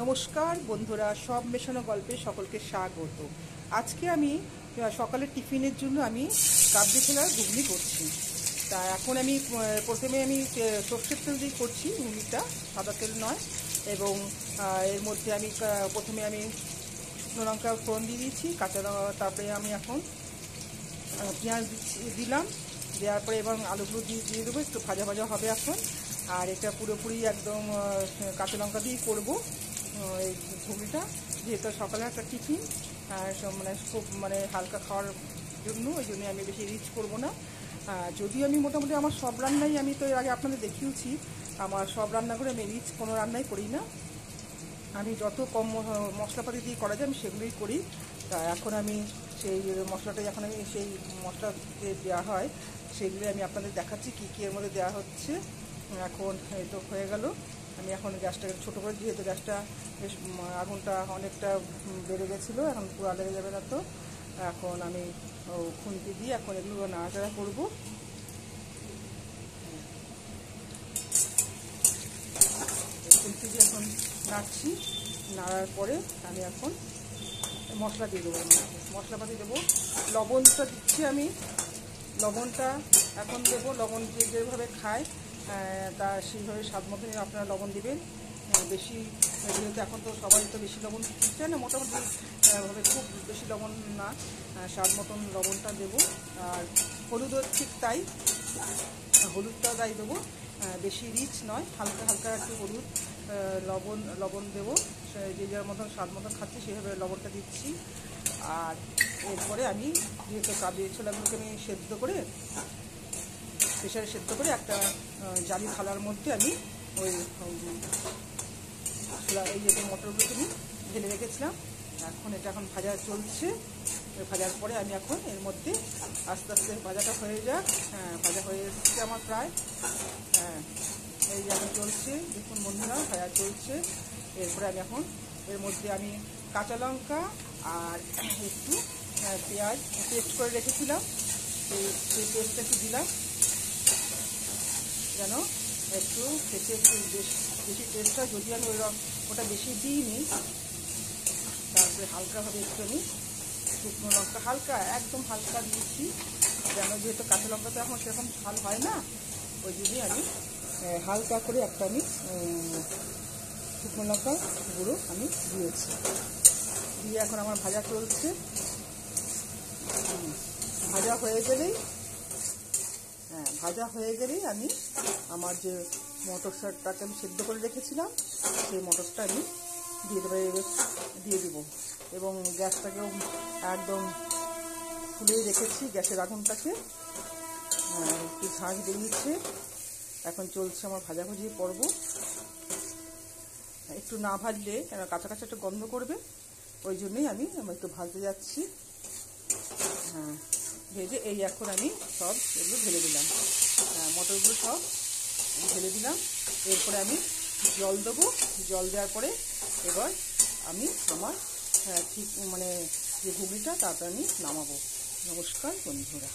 নমস্কার বন্ধুরা, সব মেশানো গল্পে সকলকে স্বাগত। আজকে আমি সকালের টিফিনের জন্য আমি কাবলি ছোলার ঘুগনি করছি। তা এখন আমি প্রথমে সর্ষের তেল দিয়ে করছি ঘুগনিটা, সাদা তেল নয়। এবং এর মধ্যে আমি প্রথমে শুকনো লঙ্কা ফোড়ন দিয়ে দিয়েছি, কাঁচা লঙ্কা, তারপরে আমি এখন পেঁয়াজ দিলাম। দেওয়ার পরে এবং আলুগুলো দিয়ে দেবো, একটু ভাজা ভাজা হবে এখন। আর এটা পুরোপুরি একদম কাঁচা লঙ্কা দিয়েই করবো এই ঘুগনিটা, যেহেতু সকালে একটা টিফিন খুব হালকা খাওয়ার জন্য, ওই জন্য আমি বেশি রিচ করবো না। যদিও আমি মোটামুটি আমার সব রান্নাই, আমি তো এর আগে আপনাদের দেখিয়েছি, আমার সব রান্না করে আমি রিচ কোনো রান্নাই করি না। আমি যত কম মশলাপাতি দিয়ে করা যায় আমি সেগুলোই করি। তা এখন আমি সেই মশলাটা, যখন আমি সেই মশলা দেওয়া হয় সেগুলো আমি আপনাদের দেখাচ্ছি কী কী এর মধ্যে দেওয়া হচ্ছে। এখন এই তো হয়ে গেল। আমি এখন গ্যাসটাকে ছোটো করে, যেহেতু গ্যাসটা বেশ আগুনটা অনেকটা বেড়ে গেছিলো, এখন পুরো লেগে যাবে না। তো এখন আমি খুন্তি দিয়ে এখন এগুলো নাড়াচাড়া করবো। খুন্তি দিয়ে এখন নাড়ছি, নাড়ার পরে আমি এখন মশলা দিয়ে দেবো, মশলাপাতি দেবো। লবণটা দিচ্ছি আমি, লবণটা এখন দেবো। লবণ যেভাবে খায় তা সেইভাবে স্বাদ মতনই আপনারা লবণ দেবেন। বেশি, যেহেতু এখন তো সবাই তো বেশি লবণ দিচ্ছে না, মোটামুটি ভাবে খুব বেশি লবণ না, স্বাদ মতন লবণটা দেবো। আর হলুদও ঠিক তাই, হলুদটাও তাই দেবো, বেশি রিচ নয়, হালকা হালকা একটু হলুদ, লবণ দেবো। যে যার মতন স্বাদ মতন খাচ্ছি সেভাবে লবণটা দিচ্ছি। আর এরপরে আমি যেহেতু কাবলি ছোলাগুলোকে আমি সেদ্ধ করে, প্রেশারে সেদ্ধ করে একটা জালি থালার মধ্যে আমি ওই এই যে মটরগুলোকে আমি ঢেলে রেখেছিলাম। এখন এটা এখন ভাজা চলছে। ভাজার পরে আমি এখন এর মধ্যে আস্তে আস্তে ভাজাটা হয়ে যাক। ভাজা হয়ে এসছে আমার প্রায়। এই যে এখন চলছে, দেখুন বন্ধুরা, ভাজা চলছে। এরপরে আমি এখন এর মধ্যে আমি কাঁচা লঙ্কা আর একটু পেঁয়াজ পেস্ট করে রেখেছিলাম, সেই পেস্টটা একটু দিলাম, যেন একটু খেতে একটু বেশি টেস্ট হয়। যদি আমি ওটা বেশি দিইনি, তারপরে হালকাভাবে একটু আমি শুকনো লঙ্কা একদম হালকা দিয়েছি, যেন যেহেতু কাঁচা লঙ্কা তো এখন সেরকম ঝাল হয় না, ওই জন্যই আমি হালকা করে একটা আমি শুকনো লঙ্কা গুঁড়ো আমি দিয়েছি। দিয়ে এখন আমার ভাজা চলছে। ভাজা হয়ে গেলেই আমি আমার যে মটর শাকটাকে আমি সেদ্ধ করে রেখেছিলাম, সেই মটরটা আমি দিয়ে দেবো। এবং গ্যাসটাকেও একদম ফুলেই রেখেছি, গ্যাসের আগুনটাকে একটু ঝাঁঝ বেরিয়েছে। এখন চলছে আমার ভাজাভাজি পর্ব। একটু না ভাজলে কেন কাঁচা কাঁচা একটু গন্ধ করবে, ওই জন্যই আমি একটু ভাজতে যাচ্ছি। ভেজে এখন আমি সব এগুলো ঢেলে দিলাম, মটরগুলো সব ঢেলে দিলাম। এরপরে আমি জল দেবো। জল দেওয়ার পরে এবার আমি আমার ঠিক যে ঘুগনিটা, তারপরে আমি নামাবো। নমস্কার বন্ধুরা।